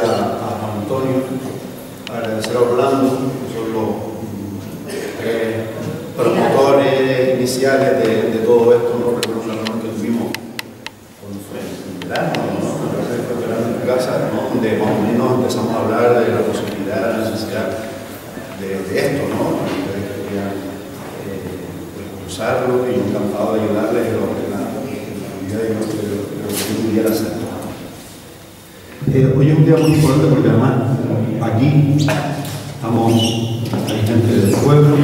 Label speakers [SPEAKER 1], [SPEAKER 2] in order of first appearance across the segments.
[SPEAKER 1] a Antonio, agradecer a Orlando, que son los promotores iniciales de todo esto, ¿no? Recuerdo una reunión que tuvimos cuando fue en verano, ¿no? Me parece que fue en verano en tu casa, ¿no? Donde más o menos empezamos a hablar de la posibilidad, de la necesidad de esto, ¿no? Ustedes querían usarlo y encantado de ayudarles en la medida de lo que yo pudiera hacer. Hoy es un día muy importante porque además aquí hay gente del pueblo,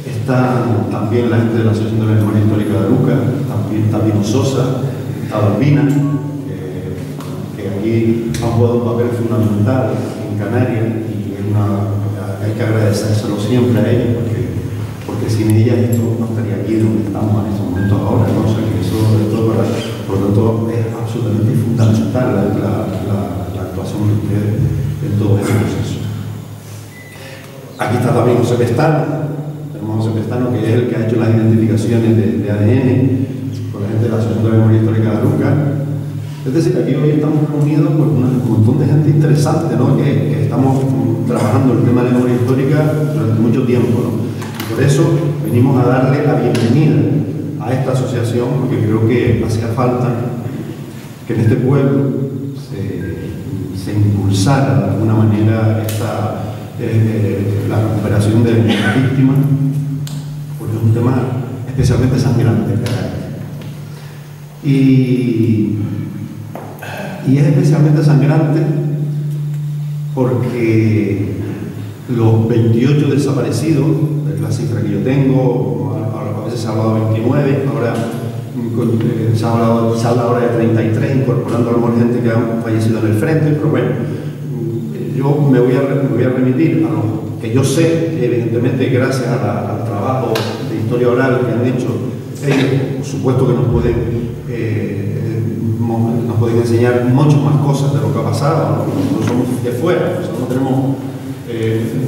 [SPEAKER 1] está también la gente de la Asociación de la Memoria Histórica de Aruca, también está Pino Sosa, está Balbina, que aquí han jugado un papel fundamental en Canarias y hay que agradecérselo siempre a ellos porque sin ellas esto no estaría aquí donde estamos en estos momentos ahora, ¿no? O sea que eso por lo tanto es absolutamente fundamental la actuación de ustedes en todo este proceso. Aquí está también José Pestano, tenemos a José Pestano, que es el que ha hecho las identificaciones de ADN con la gente de la Asociación de la Memoria Histórica de Aruca. Es decir, aquí hoy estamos reunidos por un montón de gente interesante, ¿no? que estamos trabajando el tema de la memoria histórica durante mucho tiempo, ¿no? Y por eso venimos a darle la bienvenida a esta asociación, porque creo que hacía falta que en este pueblo se impulsara de alguna manera la recuperación de las víctimas, porque es un tema especialmente sangrante. Y es especialmente sangrante porque los 28 desaparecidos, es la cifra que yo tengo, a veces se ha hablado de 29, ahora se habla ahora de 33, incorporando a lo mejor gente que ha fallecido en el frente, pero bueno, yo me voy a remitir a lo que yo sé, que evidentemente gracias al trabajo de historia oral que han hecho ellos, por supuesto que nos pueden enseñar muchas más cosas de lo que ha pasado, no somos de fuera,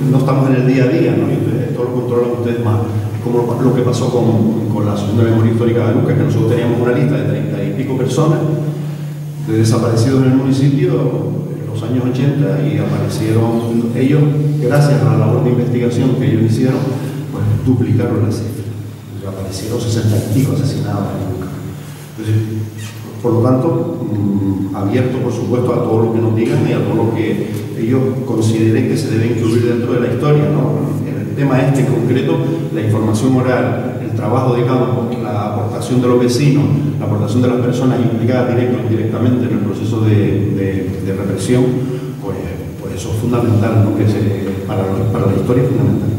[SPEAKER 1] no estamos en el día a día, ¿no? Y esto lo controlan ustedes más, como lo que pasó con la Asociación de la Memoria Histórica de Aruca, que nosotros teníamos una lista de 30 y pico personas de desaparecidos en el municipio en los años 80 y aparecieron ellos, gracias a la labor de investigación que ellos hicieron, pues duplicaron la cifra. Aparecieron 60 y pico asesinados en Aruca. Entonces, por lo tanto, abierto por supuesto a todo lo que nos digan y a todo lo que ellos consideren que se debe incluir dentro de la historia, ¿no? El tema este en concreto, la información oral, el trabajo de campo, la aportación de los vecinos, la aportación de las personas implicadas directa o indirectamente en el proceso de represión, pues eso es fundamental, ¿no? Para la historia es fundamental.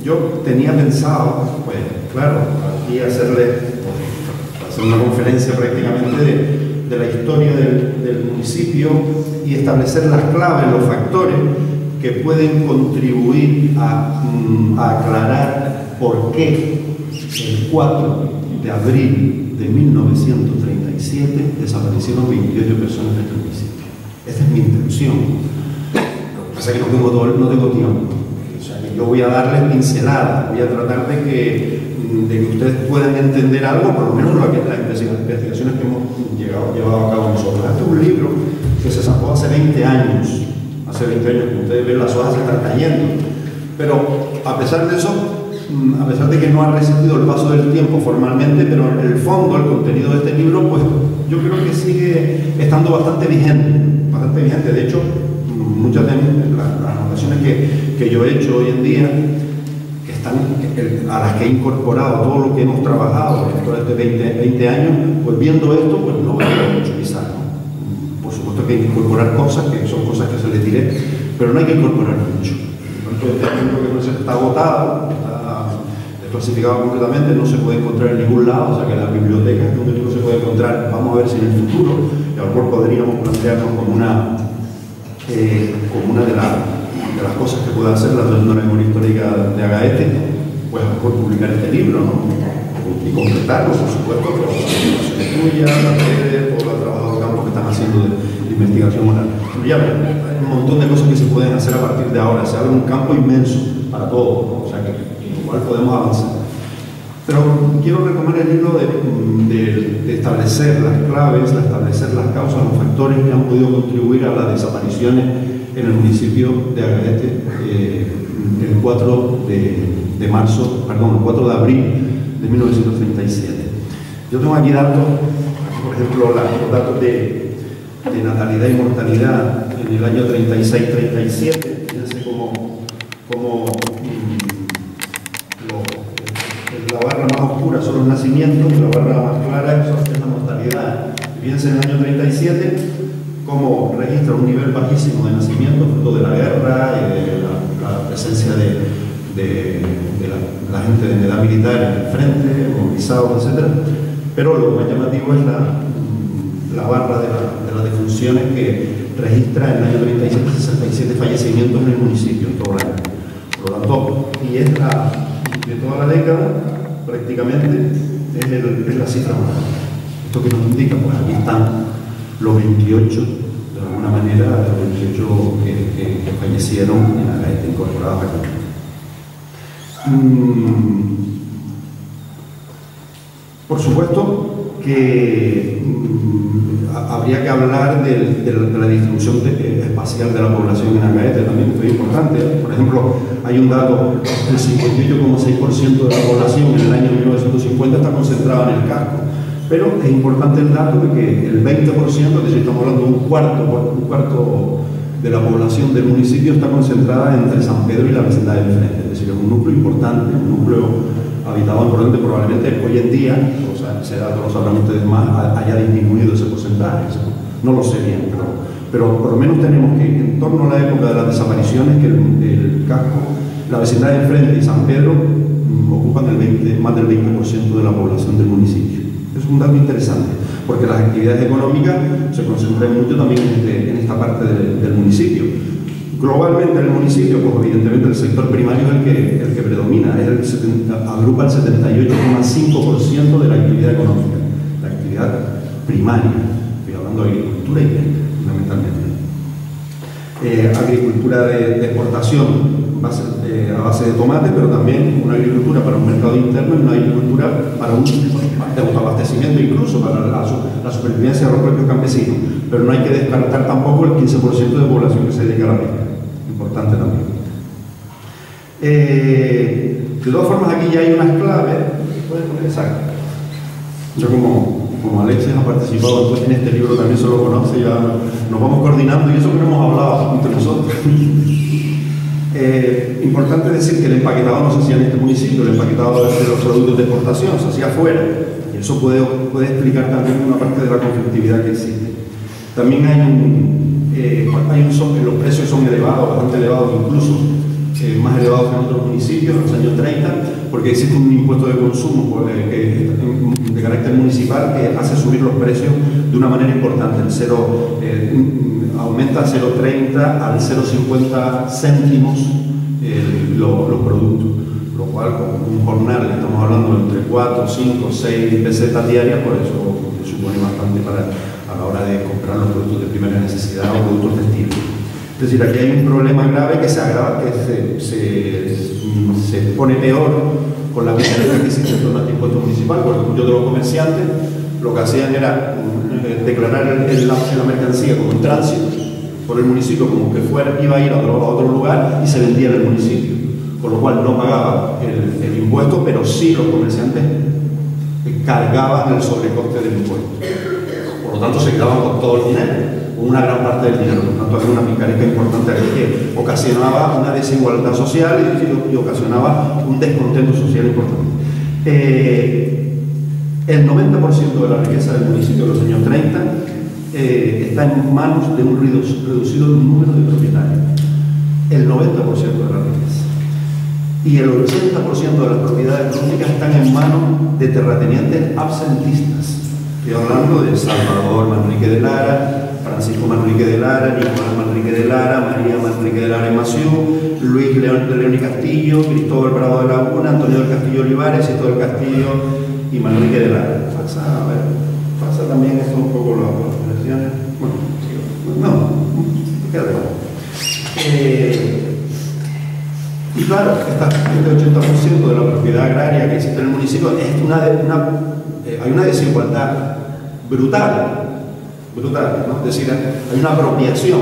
[SPEAKER 1] Yo tenía pensado, pues claro, aquí hacer una conferencia prácticamente de la historia del municipio y establecer las claves, los factores que pueden contribuir a aclarar por qué el 4 de abril de 1937 desaparecieron 28 personas de este municipio. Esa es mi intención. Lo que pasa es que no tengo tiempo. O sea, que yo voy a darles pinceladas, voy a tratar de que ustedes puedan entender algo, por lo menos las investigaciones que hemos llevado a cabo nosotros. Este es un libro que se sacó hace 20 años, como ustedes ven las hojas se están cayendo, pero a pesar de eso, a pesar de que no ha resistido el paso del tiempo formalmente, pero en el fondo, el contenido de este libro, pues yo creo que sigue estando bastante vigente. De hecho, muchas de las anotaciones que yo he hecho hoy en día, a las que he incorporado todo lo que hemos trabajado dentro de estos 20 años, pues viendo esto, pues no veo mucho quizás, ¿no? Por supuesto que hay que incorporar cosas, que son cosas que se les diré, pero no hay que incorporar mucho. Entonces, este libro que está agotado, está desclasificado completamente, no se puede encontrar en ningún lado, o sea que en las bibliotecas donde no se puede encontrar, vamos a ver si en el futuro, y a lo mejor podríamos plantearnos como una de las cosas que puede hacer la Asociación de la Memoria Histórica de Agaete, pues a lo mejor publicar este libro, ¿no? Y completarlo, por supuesto, pero la información tuya, las redes, todo el trabajo de campo que están haciendo de investigación oral. Pero ya ven, hay un montón de cosas que se pueden hacer a partir de ahora, se abre un campo inmenso para todos, ¿no? O sea que igual podemos avanzar. Pero quiero retomar el libro de establecer las claves, de establecer las causas, los factores factores que han podido contribuir a las desapariciones en el municipio de Agaete el 4 de abril de 1937. Yo tengo aquí datos, por ejemplo, los datos de natalidad y mortalidad en el año 36-37. Fíjense cómo la barra más oscura son los nacimientos, la barra más clara es la mortalidad. Fíjense en el año 37 cómo registra un nivel bajísimo de nacimientos, fruto de la guerra y de la presencia de la gente de edad militar en el frente, movilizados, etc. Pero lo más llamativo es la barra de las defunciones que registra en el año 37 67 fallecimientos en el municipio, en todo el año. Por lo tanto, y es de toda la década, prácticamente, es la cifra más alta. ¿Esto que nos indica? Pues aquí están los 28, de alguna manera, los 28 que fallecieron en Agaete, incorporados acá. Por supuesto que habría que hablar de la distribución espacial de la población en Agaete, también muy importante. Por ejemplo, hay un dato, el 58,6% de la población en el año 1950 está concentrada en el casco. Pero es importante el dato de que el 20%, es decir, estamos hablando de un cuarto de la población del municipio, está concentrada entre San Pedro y la vecindad del frente. Es decir, es un núcleo importante, un núcleo habitado importante. Probablemente hoy en día, o sea, ese dato lo sabrán ustedes más, haya disminuido ese porcentaje. No lo sé bien, pero por lo menos tenemos que, en torno a la época de las desapariciones, que el casco, la vecindad del frente y San Pedro ocupan más del 20% de la población del municipio. Es un dato interesante, porque las actividades económicas se concentran mucho también en esta parte del municipio. Globalmente en el municipio, pues evidentemente el sector primario es el que predomina, agrupa el 78,5% de la actividad económica, la actividad primaria. Estoy hablando de agricultura y pesca, fundamentalmente. Agricultura de exportación, a base de tomate, pero también una agricultura para un mercado interno y una agricultura para un de autoabastecimiento, incluso para la supervivencia de los propios campesinos. Pero no hay que descartar tampoco el 15% de población que se dedica a la pesca. Importante también. De todas formas, aquí ya hay unas claves. Exacto. Yo como Alexis ha participado en este libro, también se lo conoce, ya nos vamos coordinando y eso que no hemos hablado entre nosotros. Importante decir que el empaquetado no se hacía en este municipio, el empaquetado de los productos de exportación se hacía afuera, y eso puede explicar también una parte de la conflictividad que existe. También los precios son elevados, bastante elevados, incluso más elevados que en otros municipios, en los años 30, porque existe un impuesto de consumo de carácter municipal que hace subir los precios de una manera importante. Aumenta 0,30 al 0,50 céntimos los productos, lo cual con un jornal, estamos hablando de entre 4, 5, 6 pesetas diarias, por eso supone bastante a la hora de comprar los productos de primera necesidad o productos textiles. Es decir, aquí hay un problema grave que se agrava, que se pone peor con la diferencia que existe en torno al impuesto municipal, porque muchos de los comerciantes lo que hacían era declarar la mercancía como en tránsito por el municipio, como que iba a ir a otro lugar y se vendía en el municipio, con lo cual no pagaba el impuesto, pero sí los comerciantes cargaban el sobrecoste del impuesto. Por lo tanto, se quedaban con todo el dinero, con una gran parte del dinero. Por lo tanto, había una picaresca importante aquí que ocasionaba una desigualdad social y ocasionaba un descontento social importante. El 90% de la riqueza del municipio de los años 30 está en manos de un reducido número de propietarios. El 90% de la riqueza. Y el 80% de las propiedades públicas están en manos de terratenientes absentistas. Estoy hablando de Salvador Manrique de Lara, Francisco Manrique de Lara, Nicolás Manrique de Lara, María Manrique de Lara y Maciú, Luis León de León y Castillo, Cristóbal Bravo de Laguna, Antonio del Castillo Olivares, Cito del Castillo y Manrique de Lara. Pasa también esto un poco las versiones. Bueno, queda de nuevo. Y claro, este 80% de la propiedad agraria que existe en el municipio hay una desigualdad brutal brutal, ¿no? Es decir, hay una apropiación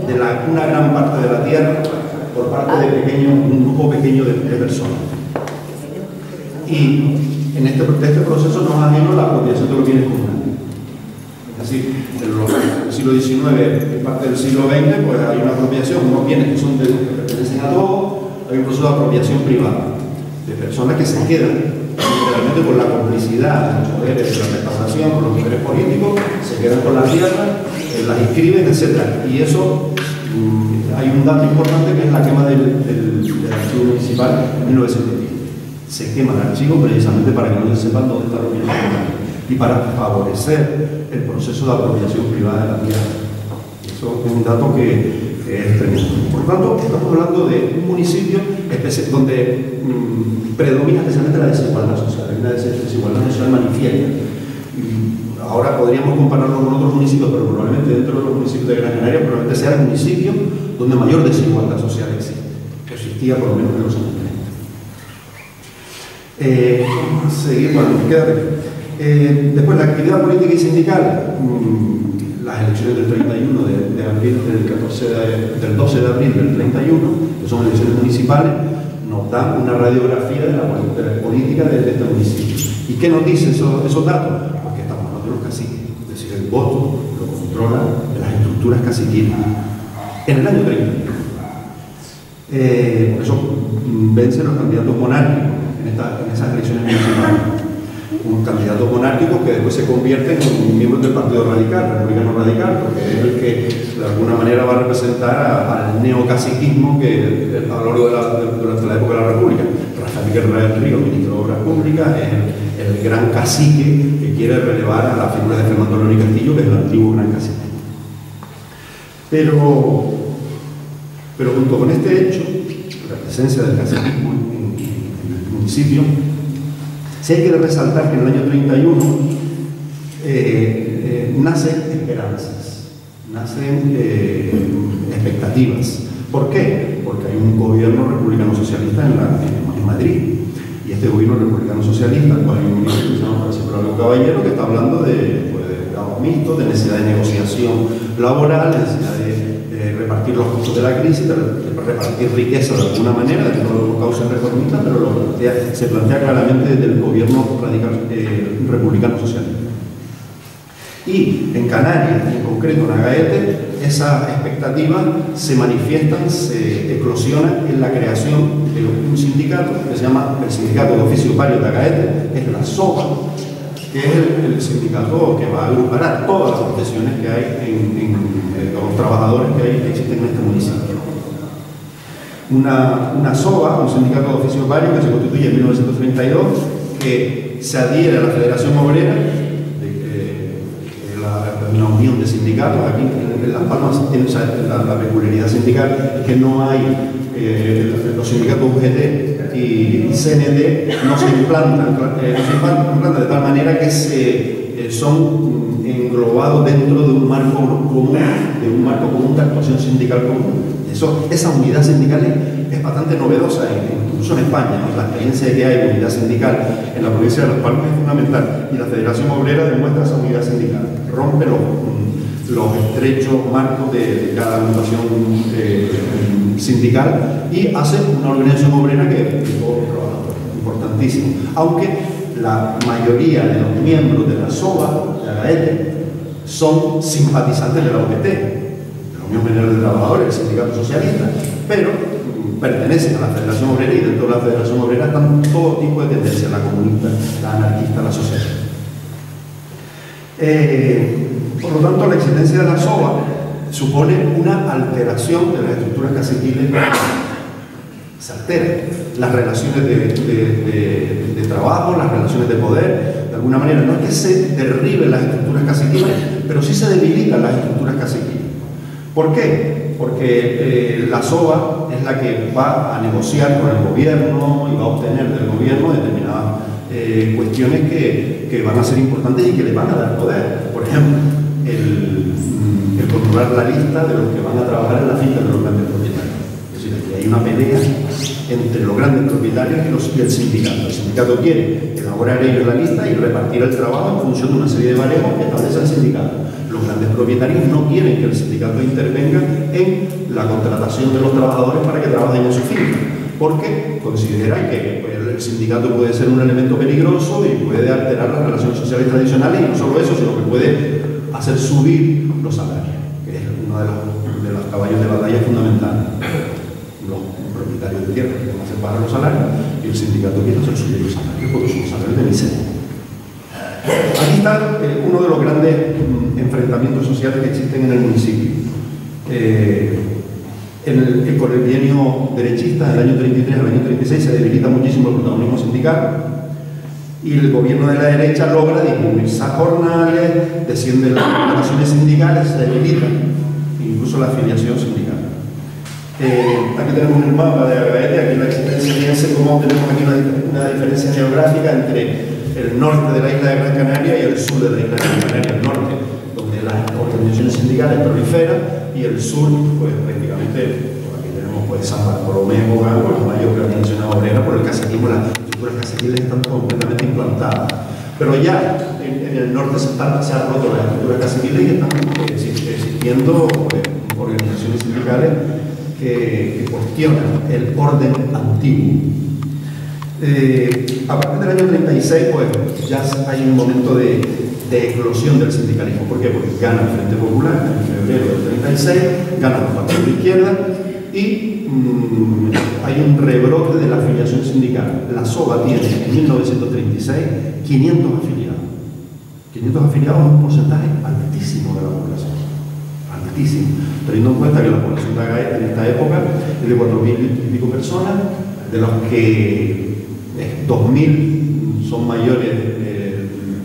[SPEAKER 1] de una gran parte de la tierra por parte de un grupo pequeño de personas. Y en este proceso no es ajeno la apropiación de los bienes comunales. Es decir, en el siglo XIX y parte del siglo XX, pues hay una apropiación, unos bienes que pertenecen a todos, hay un proceso de apropiación privada, de personas que se quedan realmente con la complicidad de los poderes de la restauración, con los poderes políticos, se quedan con las tierras, las inscriben, etc. Y eso, hay un dato importante que es la quema del archivo municipal en 1910. Se quema el archivo precisamente para que no se sepan dónde están los bienes comunales y para favorecer el proceso de apropiación privada de la tierra. Eso es un dato que es tremendo. Por lo tanto, estamos hablando de un municipio donde predomina especialmente la desigualdad social, hay una desigualdad social manifiesta. Ahora podríamos compararlo con otros municipios, pero probablemente dentro de los municipios de Gran Canaria probablemente sea el municipio donde mayor desigualdad social existe, que existía por lo menos en los años 30. Seguir, bueno, quédate. Después, la actividad política y sindical, las elecciones del 31 de abril, del 12 de abril del 31, que son elecciones municipales, nos dan una radiografía de la política de este municipio. ¿Y qué nos dicen esos datos? Porque estamos hablando de los caciques, es decir, el voto lo controlan las estructuras caciquiles. En el año 31. Por eso vencen los candidatos monárquicos en esas elecciones municipales. Un candidato monárquico que después se convierte en miembro del Partido Radical, Republicano Radical, porque es el que de alguna manera va a representar al neocaciquismo que a lo largo durante la época de la República. Rafael Guerra del Río, ministro de Obras Públicas, es el gran cacique que quiere relevar a la figura de Fernando León y Castillo, que es el antiguo gran cacique. Pero junto con este hecho, la presencia del caciquismo en el municipio, sí hay que resaltar que en el año 31 nacen esperanzas, nacen expectativas. ¿Por qué? Porque hay un gobierno republicano socialista en Madrid. Y este gobierno republicano socialista, cual hay un ministro que se llama Francisco Largo Caballero, que está hablando de trabajo mixto, de necesidad de negociación laboral, de necesidad de repartir los costos de la crisis, de repartir riqueza de alguna manera, dentro de los cauces reformistas, pero se plantea claramente desde el gobierno republicano socialista. Y en Canarias, en concreto en Agaete, esas expectativas se manifiestan, se eclosionan en la creación de un sindicato que se llama el Sindicato de Oficios Varios de Agaete, que es la SOBA, que es el sindicato que va a agrupar a todas las profesiones que hay los trabajadores que existen en este municipio. Una SOBA, un sindicato de oficios varios que se constituye en 1932, que se adhiere a la Federación Obrera, una unión de sindicatos. Aquí en Las Palmas tiene la peculiaridad sindical es que no hay los sindicatos UGT y CNT no se implantan de tal manera que son englobados dentro de un marco común de actuación sindical común. Esa unidad sindical es bastante novedosa, incluso en España, ¿no? La experiencia que hay de unidad sindical en la provincia de Las Palmas es fundamental, y la Federación Obrera demuestra esa unidad sindical, rompe los estrechos marcos de cada agrupación sindical y hace una organización obrera que es importantísimo. Aunque la mayoría de los miembros de la SOBA, de Agaete, son simpatizantes de la UGT, de la Unión General de Trabajadores, el Sindicato Socialista, pero pertenecen a la Federación Obrera, y dentro de la Federación Obrera están todo tipo de tendencias, la comunista, la anarquista, la socialista. Por lo tanto, la existencia de la SOBA supone una alteración de las estructuras caciquiles. Se alteran las relaciones de trabajo, las relaciones de poder, de alguna manera. No es que se derriben las estructuras caciquiles, pero sí se debilitan las estructuras caciquiles. ¿Por qué? Porque la SOBA es la que va a negociar con el gobierno y va a obtener del gobierno determinadas cuestiones que van a ser importantes y que le van a dar poder. Por ejemplo, el controlar la lista de los que van a trabajar en la finca de los grandes propietarios. Es decir, que hay una pelea entre los grandes propietarios y el sindicato. El sindicato quiere elaborar ellos la lista y repartir el trabajo en función de una serie de baremos que establece el sindicato. Los grandes propietarios no quieren que el sindicato intervenga en la contratación de los trabajadores para que trabajen en su finca, porque consideran que el sindicato puede ser un elemento peligroso y puede alterar las relaciones sociales tradicionales, y no solo eso, sino que puede hacer subir los salarios, que es uno de los caballos de batalla fundamentales. Los propietarios de tierra quieren hacer bajar los salarios y el sindicato quiere hacer subir los salarios porque son salarios de miseria. Aquí está uno de los grandes enfrentamientos sociales que existen en el municipio. Con el bienio derechista, del año 33 al año 36, se debilita muchísimo el protagonismo sindical y el gobierno de la derecha logra disminuir esas jornales, descienden las relaciones sindicales, se debilita incluso la afiliación sindical. Aquí tenemos el mapa de Agaete, aquí la existencia, fíjense cómo tenemos aquí una diferencia geográfica entre el norte de la isla de Gran Canaria y el sur de la isla de Gran Canaria, el norte, donde las organizaciones sindicales proliferan, y el sur, pues prácticamente, aquí tenemos pues San Bartolomé, Bogán, la mayor organización obrera, por el caciquismo, las estructuras caciquiles están completamente implantadas. Pero ya en el norte se ha roto las estructuras caciquiles y están existiendo organizaciones sindicales que cuestionan el orden antiguo. A partir del año 36, pues ya hay un momento de eclosión del sindicalismo. ¿Por qué? Porque gana el Frente Popular en febrero del 36, gana los partidos de izquierda y hay un rebrote de la afiliación sindical. La SOBA tiene en 1936 500 afiliados. 500 afiliados es un porcentaje altísimo de la población. Altísimo. Teniendo en cuenta que la población de Agaete en esta época es de 4.000 y pico personas, de los que 2.000 son mayores,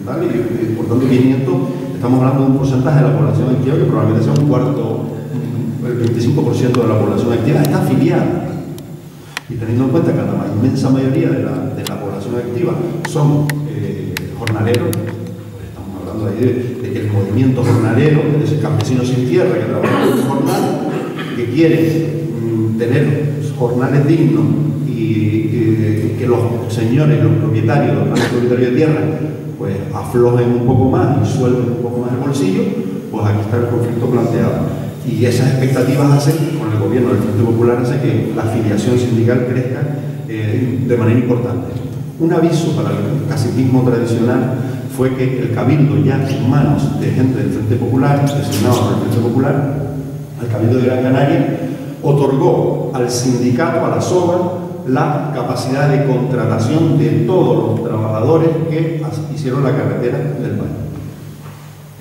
[SPEAKER 1] ¿vale? Y por tanto 500, estamos hablando de un porcentaje de la población activa que probablemente sea un cuarto, el 25% de la población activa está afiliada. Y teniendo en cuenta que la inmensa mayoría de la población activa son jornaleros, pues estamos hablando ahí de que el movimiento jornalero, de ese campesino sin tierra que trabaja en jornal, que quiere tener jornales dignos y que los señores, los propietarios, los grandes propietarios de tierra, pues aflojen un poco más y suelten un poco más el bolsillo, pues aquí está el conflicto planteado. Y esas expectativas hacen, con el gobierno del Frente Popular, hace que la afiliación sindical crezca de manera importante. Un aviso para el caciquismo tradicional fue que el cabildo, ya en manos de gente del Frente Popular, designado por el Frente Popular, el cabildo de Gran Canaria, otorgó al sindicato, a la SOBA, la capacidad de contratación de todos los trabajadores que hicieron la carretera del país.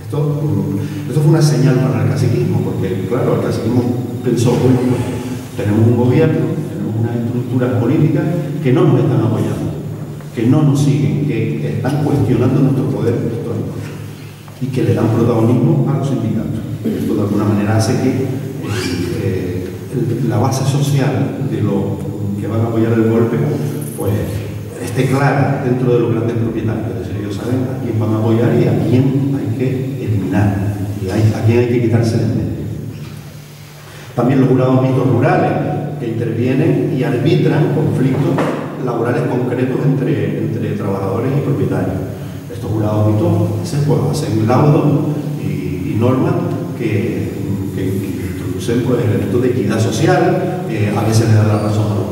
[SPEAKER 1] Esto fue una señal para el caciquismo, porque claro, el caciquismo pensó, bueno, pues tenemos un gobierno, tenemos unas estructuras políticas que no nos están apoyando, que no nos siguen, que están cuestionando nuestro poder histórico y que le dan protagonismo a los sindicatos. Esto de alguna manera hace que la base social de los que van a apoyar el golpe pues esté clara dentro de los grandes propietarios. Es decir, ellos saben a quién van a apoyar y a quién hay que eliminar y a quién hay que quitarse de medio. También los jurados mixtos rurales que intervienen y arbitran conflictos laborales concretos entre trabajadores y propietarios. Estos jurados mixtos pues, hacen laudos y normas que introducen pues, elementos de equidad social, a veces le dan la razón a los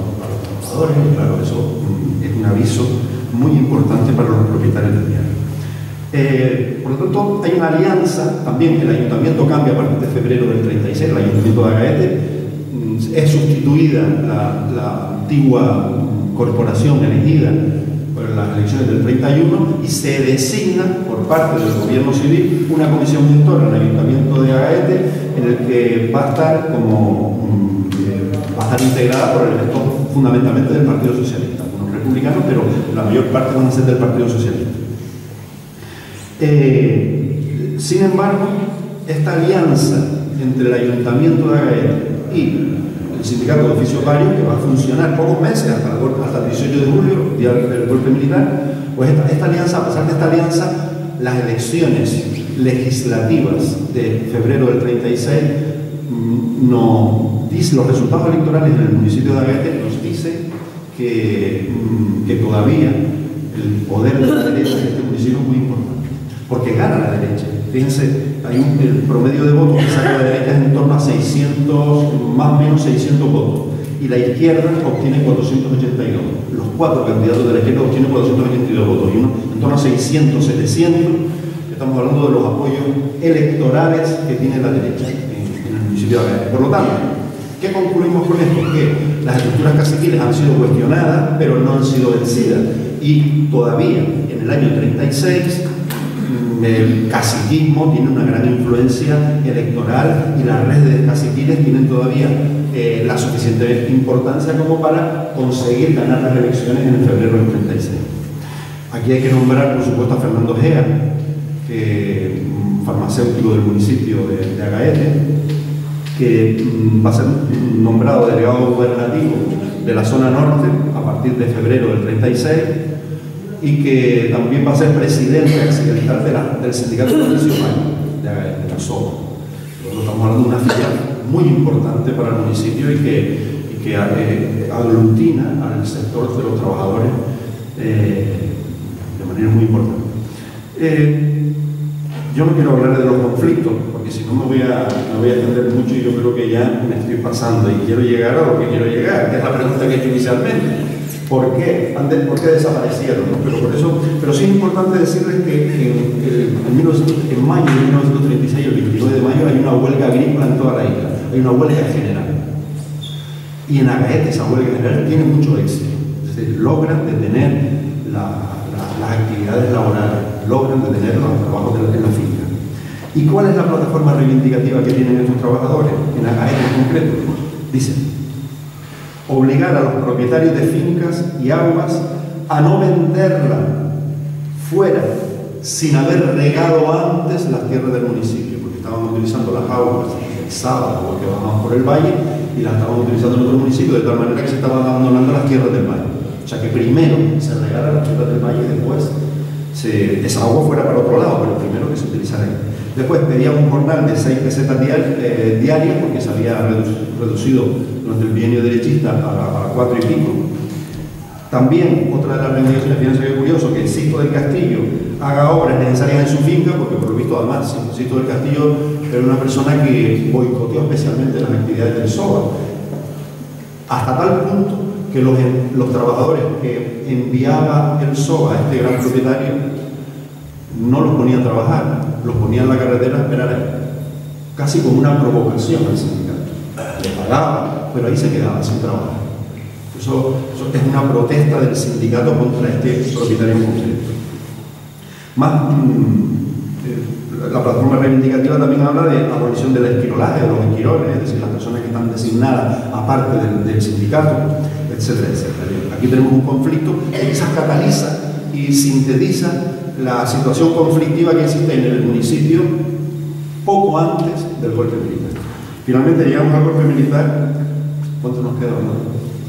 [SPEAKER 1] trabajadores, y claro, eso es un aviso muy importante para los propietarios de tierra. Por lo tanto, hay una alianza, también el ayuntamiento cambia a partir de febrero del 36, el ayuntamiento de Agaete, es sustituida la antigua corporación elegida por las elecciones del 31 y se designa por parte del gobierno civil una comisión gestora en el ayuntamiento de Agaete en el que va a estar integrada por elementos fundamentalmente del Partido Socialista, algunos republicanos, pero la mayor parte van a ser del Partido Socialista. Sin embargo, esta alianza entre el ayuntamiento de Agaete y el sindicato de oficios varios, que va a funcionar pocos meses hasta el 18 de julio, día del golpe militar, pues esta alianza, a pesar de esta alianza, las elecciones legislativas de febrero del 36 no dice, los resultados electorales en el municipio de Agaete nos dice que todavía el poder de la derecha en este municipio es muy importante, porque gana la derecha. Fíjense, el promedio de votos que saca la derecha es en torno a 600, más o menos 600 votos. Y la izquierda obtiene 482. Los 4 candidatos de la izquierda obtienen 482 votos. Y uno en torno a 600, 700. Estamos hablando de los apoyos electorales que tiene la derecha en el municipio de Agaete. Por lo tanto, ¿qué concluimos con esto? Que las estructuras caciquiles han sido cuestionadas, pero no han sido vencidas. Y todavía, en el año 36, el caciquismo tiene una gran influencia electoral y las redes de caciquiles tienen todavía la suficiente importancia como para conseguir ganar las elecciones en febrero del 36. Aquí hay que nombrar, por supuesto, a Fernando Gea, farmacéutico del municipio de Agaete, que va a ser nombrado delegado gubernativo de la zona norte a partir de febrero del 36 y que también va a ser presidente accidental del sindicato de Agaete, de la SOA. Estamos hablando de una filial muy importante para el municipio y que aglutina al sector de los trabajadores de manera muy importante. Yo no quiero hablar de los conflictos, porque si no me voy a extender mucho y yo creo que ya me estoy pasando y quiero llegar a lo que quiero llegar, que es la pregunta que he hecho inicialmente. ¿Por qué? ¿Por qué desaparecieron? ¿No? Pero sí es importante decirles que en mayo de 1936, el 29 de mayo, hay una huelga agrícola en toda la isla, hay una huelga general. Y en Agaete esa huelga general tiene mucho éxito, es decir, logran detener las actividades laborales, logran detener los trabajos en la finca. ¿Y cuál es la plataforma reivindicativa que tienen estos trabajadores? En Agaete en concreto, dicen: obligar a los propietarios de fincas y aguas a no venderla fuera sin haber regado antes las tierras del municipio, porque estaban utilizando las aguas el sábado porque bajaban por el valle y las estaban utilizando en otro municipio, de tal manera que se estaban abandonando las tierras del valle. O sea que primero se regara las tierras del valle y después esa agua fuera para otro lado, pero primero que se utilizara ahí. Después pedía un jornal de 6 pesetas diarias, porque se había reducido durante el bienio derechista a 4 y pico. También, otra de las reivindicaciones, fíjense que curioso, que Sisto del Castillo haga obras necesarias en su finca, porque por lo visto, además, Sisto del Castillo era una persona que boicoteó especialmente las actividades del SOA, hasta tal punto que los trabajadores que enviaba el SOA a este gran propietario no los ponía a trabajar, los ponía en la carretera a esperar ahí, casi como una provocación al sindicato. Le pagaba, pero ahí se quedaba sin trabajar. Eso es una protesta del sindicato contra este propietario en concreto. La plataforma reivindicativa también habla de la abolición del esquirolaje, de los esquiroles, es decir, las personas que están designadas aparte del sindicato, etcétera, etcétera. Aquí tenemos un conflicto que quizás cataliza y sintetiza la situación conflictiva que existe en el municipio poco antes del golpe militar. Finalmente llegamos al golpe militar. ¿Cuánto nos queda?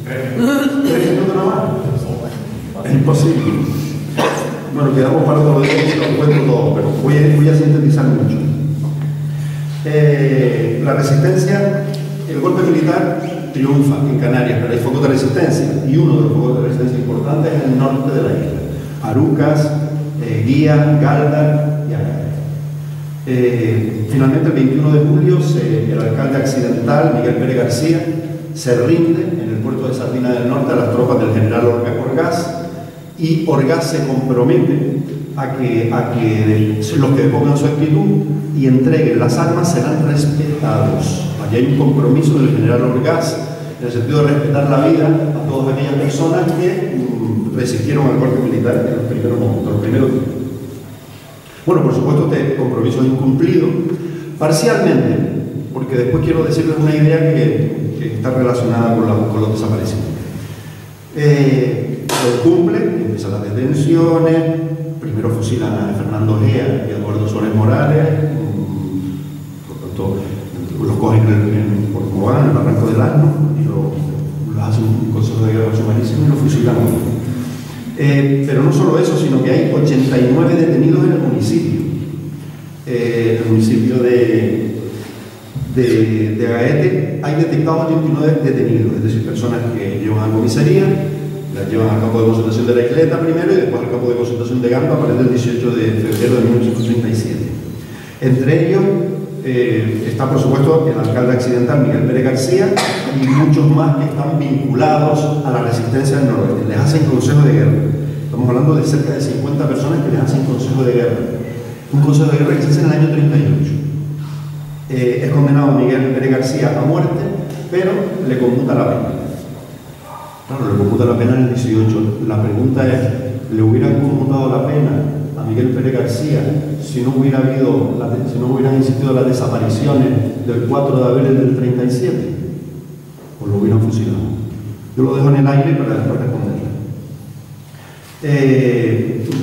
[SPEAKER 1] 3 minutos nomás. Es imposible. Bueno, quedamos para otro día y lo cuento todo, pero voy a sintetizar mucho. La resistencia, el golpe militar triunfa en Canarias, pero hay focos de resistencia, y uno de los focos de resistencia importantes es el norte de la isla: Arucas, Guía, Galdar y Agaete. Finalmente, el 21 de julio, el alcalde accidental, Miguel Pérez García, se rinde en el puerto de Sardina del Norte a las tropas del general Orgaz, y Orgaz se compromete a que los que pongan su actitud y entreguen las armas serán respetados. Allí hay un compromiso del general Orgaz en el sentido de respetar la vida a todas aquellas personas que resistieron al golpe militar en los primeros momentos, los primeros días. Bueno, por supuesto, este compromiso es incumplido parcialmente, porque después quiero decirles una idea que está relacionada con los desaparecidos. Lo cumple, empiezan las detenciones, primero fusilan a Fernando Gea y a Eduardo Suárez Morales, por tanto los cogen por Cobán, en el barranco del Asno, y los hacen un consejo de guerra sumarísimo y lo fusilan. Pero no solo eso, sino que hay 89 detenidos en el municipio. En el municipio de Agaete hay detectados 89 detenidos, es decir, personas que llevan a comisaría, las llevan al campo de concentración de la Isleta primero y después al campo de concentración de Gamba a partir del 18 de febrero de 1937. Entre ellos está, por supuesto, el alcalde accidental Miguel Pérez García y muchos más que están vinculados a la resistencia del noroeste. Les hacen consejo de guerra. Estamos hablando de cerca de 50 personas que les hacen consejo de guerra. Un consejo de guerra que se hace en el año 38. Es condenado Miguel Pérez García a muerte, pero le conmuta la pena. Claro, le conmuta la pena en el 18. La pregunta es, ¿le hubieran conmutado la pena a Miguel Pérez García si no hubieran existido las desapariciones del 4 de abril del 37? ¿O lo hubieran fusilado? Yo lo dejo en el aire para después responderle.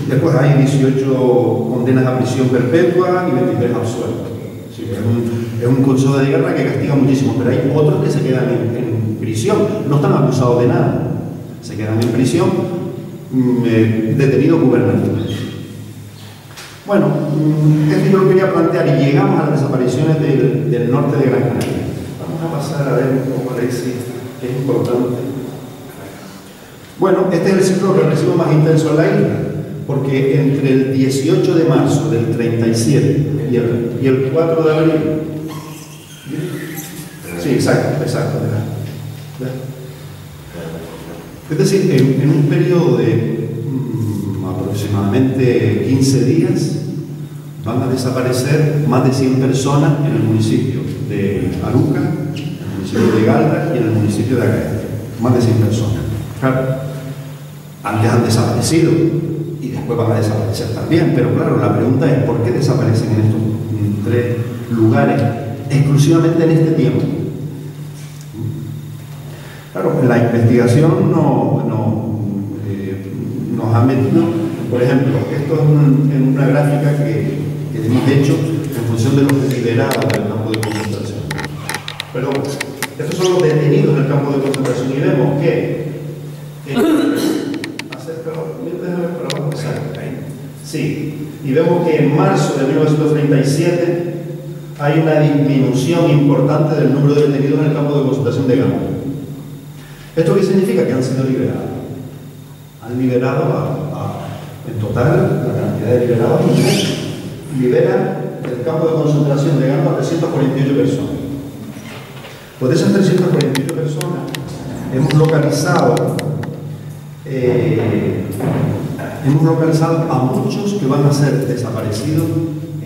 [SPEAKER 1] Después hay 18 condenas a prisión perpetua y 23 absueltos. Sí, es un consejo de guerra que castiga muchísimo, pero hay otros que se quedan en prisión, no están acusados de nada, se quedan en prisión detenidos gubernamentales. Bueno, esto yo lo quería plantear y llegamos a las desapariciones del norte de Gran Canaria. Vamos a pasar a ver cómo parece que es importante. Bueno, este es el ciclo represivo más intenso en la isla, porque entre el 18 de marzo del 37 y el 4 de abril, sí, exacto, ¿verdad? Es decir, en un periodo de aproximadamente 15 días van a desaparecer más de 100 personas en el municipio de Aruca, en el municipio de Galda y en el municipio de Agaete. Más de 100 personas. Claro, antes han desaparecido y después van a desaparecer también, pero claro, la pregunta es ¿por qué desaparecen en estos tres lugares exclusivamente en este tiempo? Claro, la investigación nos ha metido, por ejemplo, esto es en una gráfica que hemos hecho en función de los liberados del campo de concentración. Perdón, estos son los detenidos del campo de concentración y vemos que sí, y vemos que en marzo de 1937 hay una disminución importante del número de detenidos en el campo de concentración de Gamba. ¿Esto qué significa? Que han sido liberados. Han liberado en total, la cantidad de liberados liberan del campo de concentración de Gamba a 348 personas. Pues de esas 348 personas hemos localizado a muchos que van a ser desaparecidos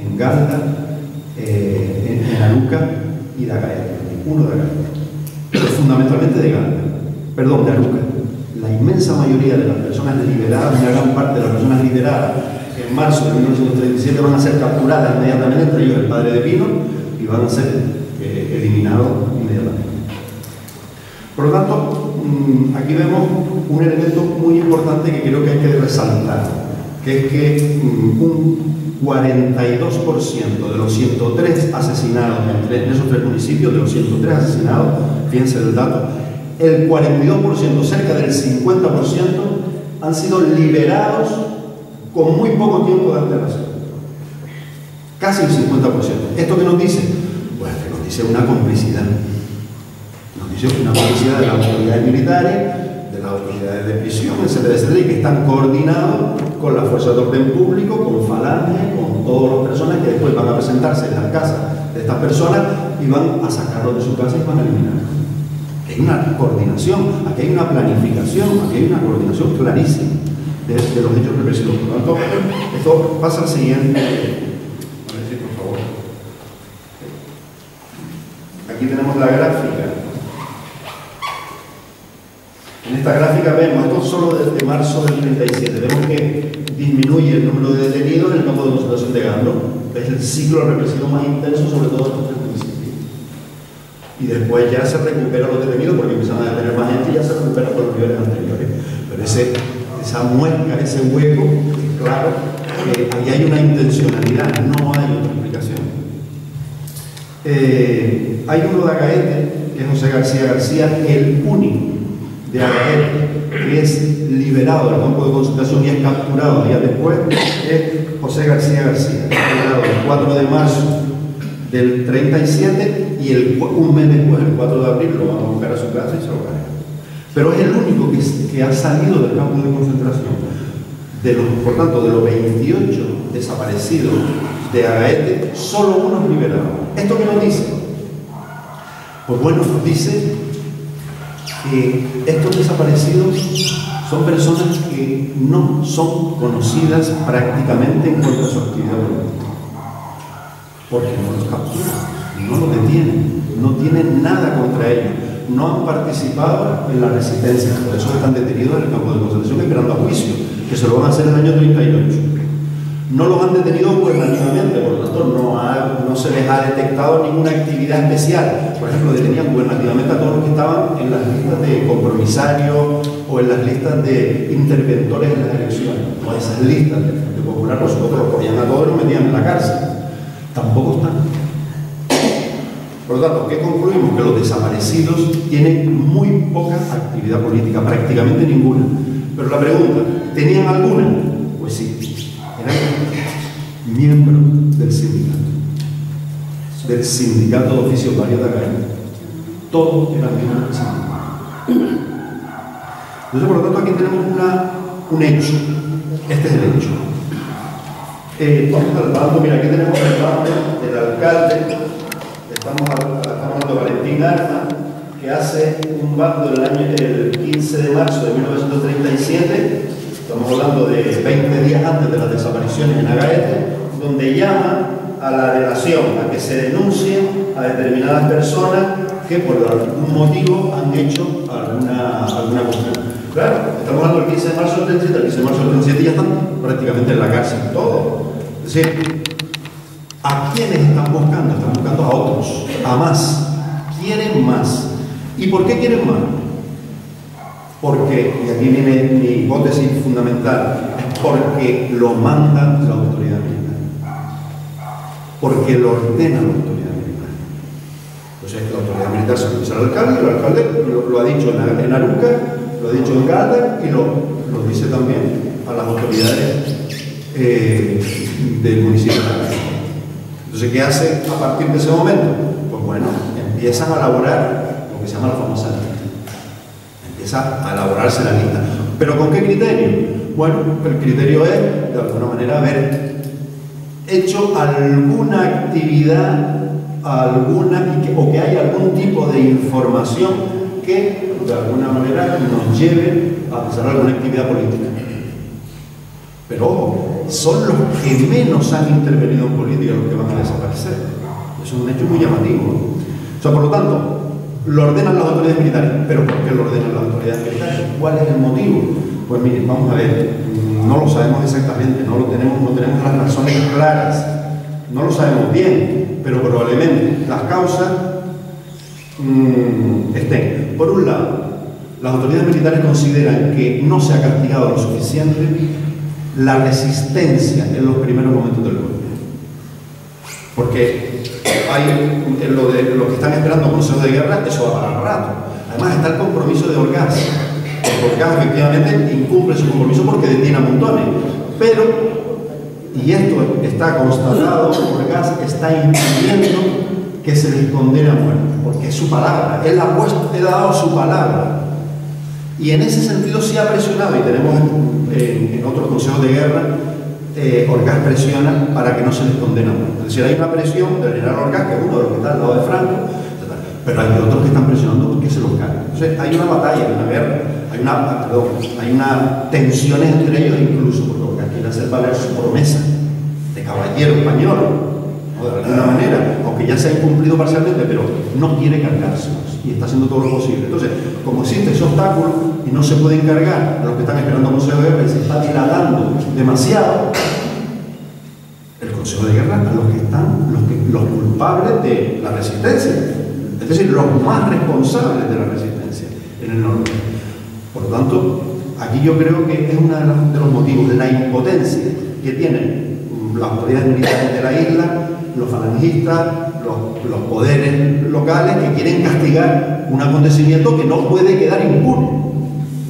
[SPEAKER 1] en Galda, en Aruca y de Agaete. Uno de Agaete, fundamentalmente de Galda, perdón, de Aruca. La inmensa mayoría de las personas liberadas, una gran parte de las personas liberadas en marzo de 1937 van a ser capturadas inmediatamente, entre ellos el padre de Pino, y van a ser eliminados inmediatamente. Por lo tanto, aquí vemos un elemento muy importante que creo que hay que resaltar, que es que un 42% de los 103 asesinados en esos tres municipios, de los 103 asesinados, fíjense del dato, el 42%, cerca del 50%, han sido liberados con muy poco tiempo de antelación. Casi el 50%. ¿Esto qué nos dice? Pues que nos dice una complicidad. Nos dice una complicidad de las autoridades militares, de las autoridades de prisión, etcétera, etcétera, y que están coordinados con las fuerzas de orden público, con Falange, con todas las personas que después van a presentarse en las casas de estas personas y van a sacarlos de su casa y van a eliminarlos. Hay una coordinación, aquí hay una planificación, aquí hay una coordinación clarísima de los hechos represivos. Por lo tanto, esto pasa al siguiente. A ver si, por favor. Aquí tenemos la gráfica. En esta gráfica vemos, esto solo desde marzo del 37, vemos que disminuye el número de detenidos en el campo de concentración de Gando. Es el ciclo represivo más intenso, sobre todo en estos tres municipios. Y después ya se recupera los detenidos porque empiezan a detener más gente y ya se recupera por los niveles anteriores. Pero esa muesca, ese hueco, claro, que ahí hay una intencionalidad, no hay otra explicación. Hay uno de Agaete, que es José García, el único de Agaete que es liberado del campo de concentración y es capturado días después, es José García, liberado el 4 de marzo del 37 y un mes después, el 4 de abril, lo van a buscar a su casa y se lo cargan. Pero es el único que ha salido del campo de concentración. Por tanto, de los 28 desaparecidos, de Agaete, solo uno es liberado. ¿Esto qué nos dice? Pues bueno, nos dice que estos desaparecidos son personas que no son conocidas prácticamente en cuanto a su actividad política, porque no los capturan, no los detienen, no tienen nada contra ellos, no han participado en la resistencia, por eso están detenidos en el campo de concentración esperando a juicio, que se lo van a hacer en el año 38. No los han detenido gubernativamente, por lo tanto no se les ha detectado ninguna actividad especial. Por ejemplo, detenían gubernativamente a todos los que estaban en las listas de compromisarios o en las listas de interventores en las elecciones. O esas listas del Frente Popular, nosotros los cogían a todos y los metían en la cárcel. Tampoco están. Por lo tanto, ¿qué concluimos? Que los desaparecidos tienen muy poca actividad política, prácticamente ninguna. Pero la pregunta, ¿tenían alguna? Pues sí. Eran miembros del sindicato de oficios varios de Agaete. Todos eran miembros del sindicato. Entonces, por lo tanto, aquí tenemos un hecho. Este es el hecho. Vamos hablando, mira, aquí tenemos el nombre del alcalde. Estamos hablando de Valentín Arma, que hace un bando el 15 de marzo de 1937. Estamos hablando de 20 días antes de las desapariciones en Agaete, donde llama a la delación, a que se denuncien a determinadas personas que por algún motivo han hecho alguna cuestión. Claro, estamos hablando del 15 de marzo del 37, el 15 de marzo del 37 ya están prácticamente en la cárcel todos. Es decir, ¿a quiénes están buscando? Están buscando a otros, a más. Quieren más. ¿Y por qué quieren más? Porque, y aquí viene mi hipótesis fundamental, porque lo manda la autoridad militar. Porque lo ordena la autoridad militar. Entonces, la autoridad militar se lo dice al alcalde, y el alcalde lo ha dicho en Aruca, lo ha dicho en Galdar, y lo dice también a las autoridades del municipio de Agaete. Entonces, ¿qué hace a partir de ese momento? Pues bueno, empiezan a elaborar lo que se llama la famosa lista. Empieza a elaborarse la lista. ¿Pero con qué criterio? Bueno, el criterio es, de alguna manera, haber hecho alguna actividad, o que haya algún tipo de información que, de alguna manera, nos lleve a hacer alguna actividad política. Pero, ojo, son los que menos han intervenido en política los que van a desaparecer. Eso es un hecho muy llamativo. O sea, por lo tanto, lo ordenan las autoridades militares. ¿Pero por qué lo ordenan las autoridades militares? ¿Cuál es el motivo? Pues miren, vamos a ver, no lo sabemos exactamente, no tenemos las razones claras, no lo sabemos bien, pero probablemente las causas estén. Por un lado, las autoridades militares consideran que no se ha castigado lo suficiente la resistencia en los primeros momentos del golpe. Porque hay lo que están esperando consejos de guerra, eso va para rato. Además está el compromiso de Orgaz. Orgaz efectivamente incumple su compromiso porque detiene a montones. Pero, y esto está constatado, Orgaz está impidiendo que se les condene a muerte, porque es su palabra. Él ha dado su palabra. Y en ese sentido sí ha presionado, y tenemos en otros consejos de guerra, Orgaz presiona para que no se les condene a muerte. Es decir, hay una presión del general Orgaz, que es uno de los que está al lado de Franco, pero hay otros que están presionando porque se los cargan. Entonces hay una batalla, hay una guerra, hay una tensiones entre ellos incluso, porque Orgaz quiere hacer valer su promesa de caballero español, ¿no? De alguna manera, aunque ya se ha incumplido parcialmente, pero no quiere cargárselos y está haciendo todo lo posible. Entonces, como existe ese obstáculo y no se puede encargar a los que están esperando el Consejo de Guerra y se está dilatando demasiado, el Consejo de Guerra a los que están los culpables de la resistencia, es decir, los más responsables de la resistencia en el norte. Por lo tanto, aquí yo creo que es uno de los motivos de la impotencia que tienen las autoridades militares de la isla, los falangistas, los poderes locales que quieren castigar un acontecimiento que no puede quedar impune.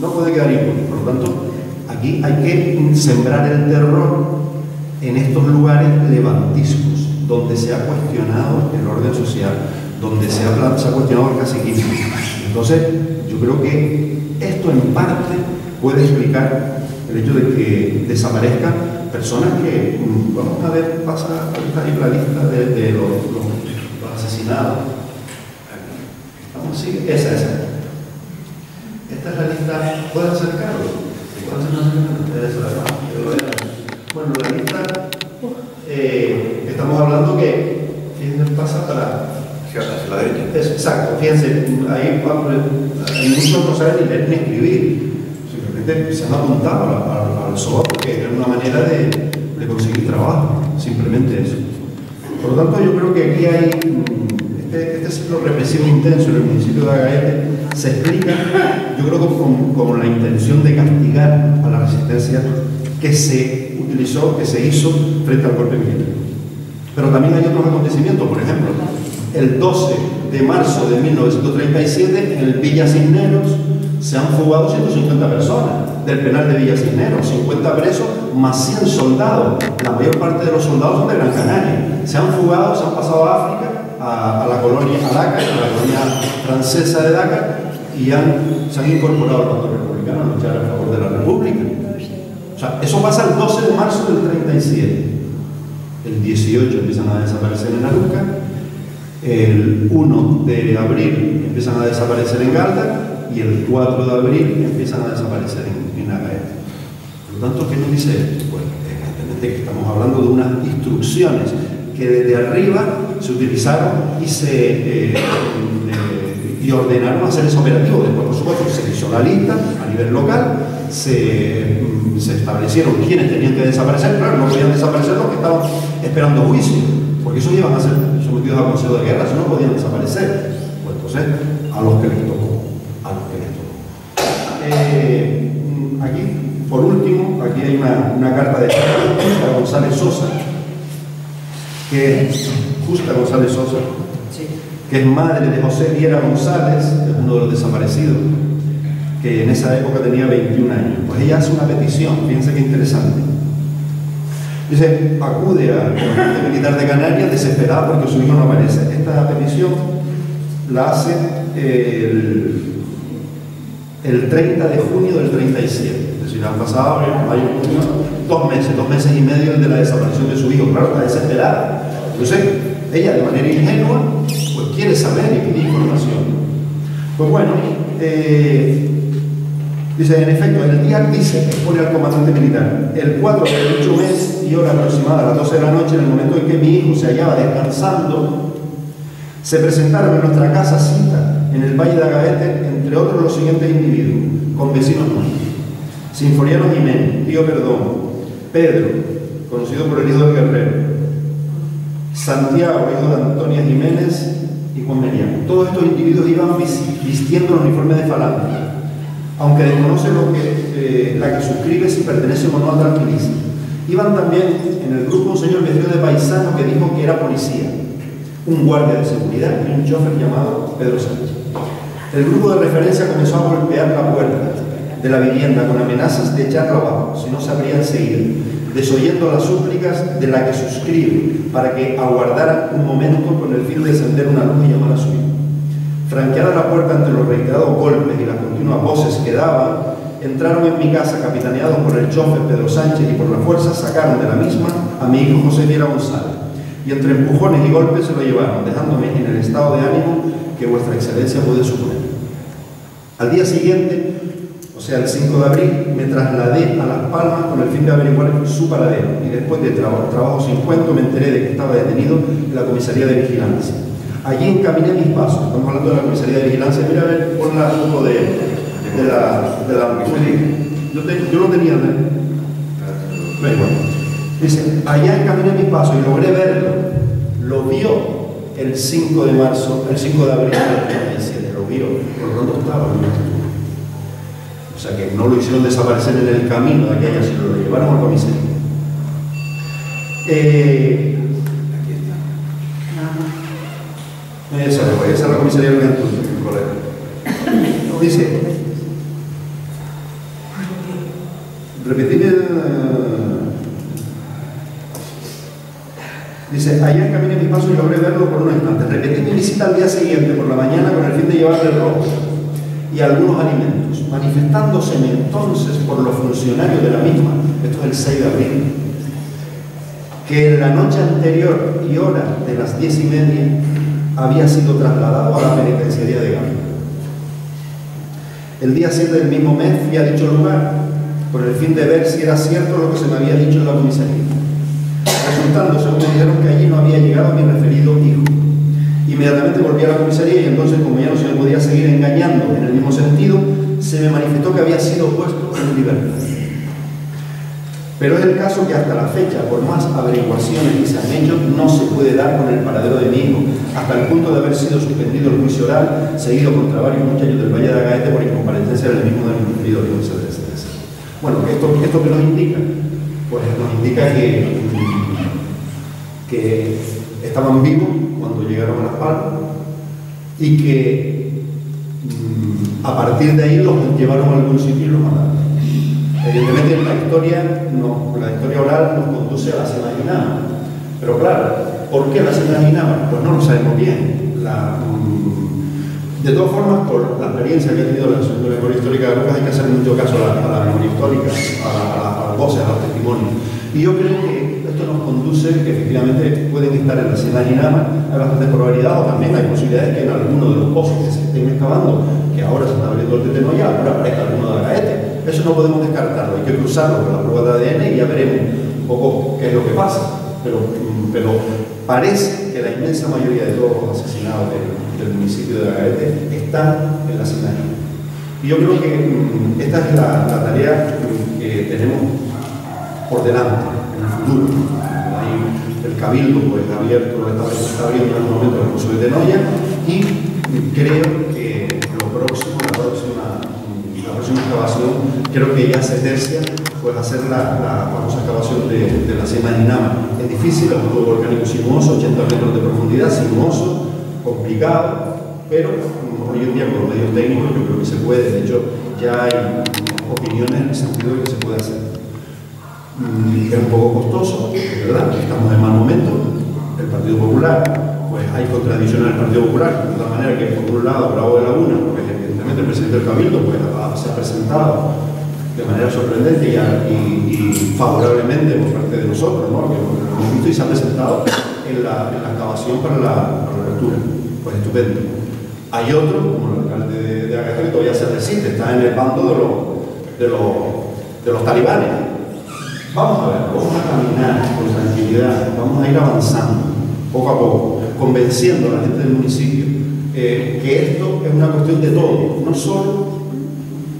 [SPEAKER 1] No puede quedar impune. Por lo tanto, aquí hay que sembrar el terror en estos lugares levantiscos, donde se ha cuestionado el orden social, donde se ha cuestionado el caciquismo. Entonces, yo creo que esto en parte puede explicar el hecho de que desaparezcan personas que, vamos a ver, pasa ahorita ahí la lista de los asesinados. Vamos, sí, esa. Esta es la lista, ¿puedes acercarlo? Bueno, la lista, estamos hablando que, fíjense, pasa para...
[SPEAKER 2] hacia la derecha.
[SPEAKER 1] Exacto, fíjense, ahí muchos no saben ni leer ni escribir, simplemente se han apuntado al SOA porque es una manera de conseguir trabajo, simplemente eso. Por lo tanto, yo creo que aquí hay este ciclo represivo intenso en el municipio de Agaete se explica, yo creo que con la intención de castigar a la resistencia que se utilizó, que se hizo frente al golpe militar. Pero también hay otros acontecimientos, por ejemplo, el 12 de marzo de 1937 en el Villa Cisneros se han fugado 150 personas del penal de Villa Cisneros, 50 presos más 100 soldados. La mayor parte de los soldados son de Gran Canaria. Se han fugado, se han pasado a África, a la colonia, a Dakar, a la colonia francesa de Dakar, y se han incorporado al bando republicano a luchar a favor de la República. O sea, eso pasa el 12 de marzo del 37. El 18 empiezan a desaparecer en Aruca. El 1 de abril empiezan a desaparecer en Galda y el 4 de abril empiezan a desaparecer en Agaete. Por lo tanto, ¿qué nos dice esto? Pues evidentemente que estamos hablando de unas instrucciones que desde arriba se utilizaron y ordenaron hacer ese operativo. Después, por supuesto, se hizo la lista a nivel local, se establecieron quiénes tenían que desaparecer. Claro, no podían desaparecer los que estaban esperando juicio, porque esos iban a ser sometidos al Consejo de Guerra, eso no podían desaparecer. Pues entonces, a los que les tocó. Aquí, por último, aquí hay una carta de Justa González Sosa, que es que es madre de José Viera González, que es uno de los desaparecidos, que en esa época tenía 21 años. Pues ella hace una petición, fíjense qué interesante. Dice, acude al Comandante Militar de Canarias desesperada porque su hijo no aparece. Esta petición la hace el 30 de junio del 37. Es decir, han pasado mayo, junio, 2 meses y medio de la desaparición de su hijo. Claro, está desesperada. Entonces, ella de manera ingenua, pues quiere saber y pide información. Pues bueno, dice, en efecto, el día dice, expone al comandante militar, el 4 de 8 meses y hora aproximada a las 12 de la noche, en el momento en que mi hijo se hallaba descansando, se presentaron en nuestra casa cita en el Valle de Agaete, entre otros los siguientes individuos, con vecinos nuestros: Sinforiano Jiménez, Tío Perdomo, Pedro, conocido por el hijo del Guerrero, Santiago, hijo de Antonia Jiménez, y Juan Meriano. Todos estos individuos iban vistiendo el uniforme de falange, aunque desconoce la que suscribe si pertenece o no a tal milicia. Iban también en el grupo un señor vestido de paisano que dijo que era policía, un guardia de seguridad y un chofer llamado Pedro Sánchez. El grupo de referencia comenzó a golpear la puerta de la vivienda con amenazas de echarlo abajo, si no se abría enseguida, desoyendo las súplicas de la que suscribe para que aguardara un momento con el fin de encender una luz y llamar a su hijo. Franqueada la puerta ante los reiterados golpes y las continuas voces que daban, entraron en mi casa capitaneados por el chofer Pedro Sánchez y por la fuerza sacaron de la misma a mi hijo José Viera González y entre empujones y golpes se lo llevaron, dejándome en el estado de ánimo que vuestra excelencia puede suponer. Al día siguiente, o sea, el 5 de abril, me trasladé a Las Palmas con el fin de averiguar su paradero y después de trabajo sin cuento me enteré de que estaba detenido en la comisaría de vigilancia. Allí encaminé mis pasos. Estamos hablando de la comisaría de vigilancia. Mira, a ver, pon la foto de la yo lo tenía, ¿no? Bueno, dice, allá encaminé mis pasos y logré verlo. Lo vio el 5 de marzo, el 5 de abril del 37, lo vio, por lo tanto estaba en nuestro. O sea que no lo hicieron desaparecer en el camino de aquella, sino lo llevaron a la comisaría. Esa es la comisaría de Juventud, dice, dice, allá encaminé mis pasos y logré verlo por un instante. Repetí mi visita al día siguiente por la mañana con el fin de llevarle ropa y algunos alimentos, manifestándoseme entonces por los funcionarios de la misma, esto es el 6 de abril, que en la noche anterior y hora de las 10:30 había sido trasladado a la penitenciaría de Gama. El día 7 del mismo mes fui a dicho lugar con el fin de ver si era cierto lo que se me había dicho en la comisaría. Resultando, según me dijeron, que allí no había llegado mi referido hijo. Inmediatamente volví a la comisaría y entonces, como ya no se me podía seguir engañando en el mismo sentido, se me manifestó que había sido puesto en libertad. Pero es el caso que hasta la fecha, por más averiguaciones que se han hecho, no se puede dar con el paradero de mi hijo, hasta el punto de haber sido suspendido el juicio oral, seguido contra varios muchachos del Valle de Agaete por incomparecencia del mismo del referido hijo, etc. Bueno, ¿esto que nos indica? Pues nos indica que estaban vivos cuando llegaron a Las Palmas y que a partir de ahí los llevaron a algún sitio y los mataron. Evidentemente la historia oral nos conduce a la Sena Guinama, pero claro, ¿por qué la Sena Guinama? Pues no lo sabemos bien. De todas formas, por la experiencia que ha tenido la Asociación de Memoria Histórica de Lucas, hay que hacer mucho caso a la memoria histórica, a las voces, a los testimonios. Y yo creo que esto nos conduce que efectivamente pueden estar en la Sena Guinama, hay bastante probabilidad, o también hay posibilidades que en alguno de los pozos que se estén excavando, que ahora se está abriendo el Tetenoya, ahora aparezca alguno de Agaete. Eso no podemos descartarlo, hay que cruzarlo con la prueba de ADN y ya veremos un poco qué es lo que pasa. Pero parece que la inmensa mayoría de todos los asesinados del municipio de Agaete están en la Sena Guinama. Y yo creo que esta es la tarea que tenemos por delante, en el futuro. Ahí el Cabildo pues, está abriendo en un momento el curso de Tenoya y creo que la próxima excavación, creo que ya se tercia pues hacer la famosa excavación de la Sena Guinama. Es difícil, es un juego volcánico sinuoso, 80 metros de profundidad, sinuoso, complicado, pero hoy en día con los medios técnicos yo creo que se puede. De hecho, ya hay opiniones en el sentido de que se puede hacer. Es un poco costoso, ¿verdad? Estamos en mal momento. El Partido Popular, pues hay contradicciones en el Partido Popular, de tal manera que por un lado Bravo de Laguna, porque evidentemente el presidente del Cabildo pues, se ha presentado de manera sorprendente y favorablemente por parte de nosotros, ¿no? Que lo hemos visto y se ha presentado en la excavación para la apertura. Pues estupendo. Hay otro, como el alcalde de Agaete, que todavía se resiste, está en el bando de los talibanes. Vamos a ver, vamos a caminar con tranquilidad, vamos a ir avanzando poco a poco, convenciendo a la gente del municipio que esto es una cuestión de todo, no solo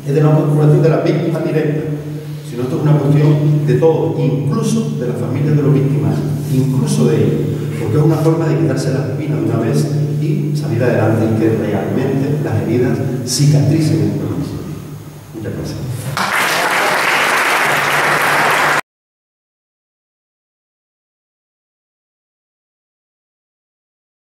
[SPEAKER 1] es de una cuestión de la víctima directa, sino esto es una cuestión de todo, incluso de las familias de los víctimas, incluso de ellos, porque es una forma de quitarse la espina de una vez y salir adelante y que realmente las heridas cicatricen en el país.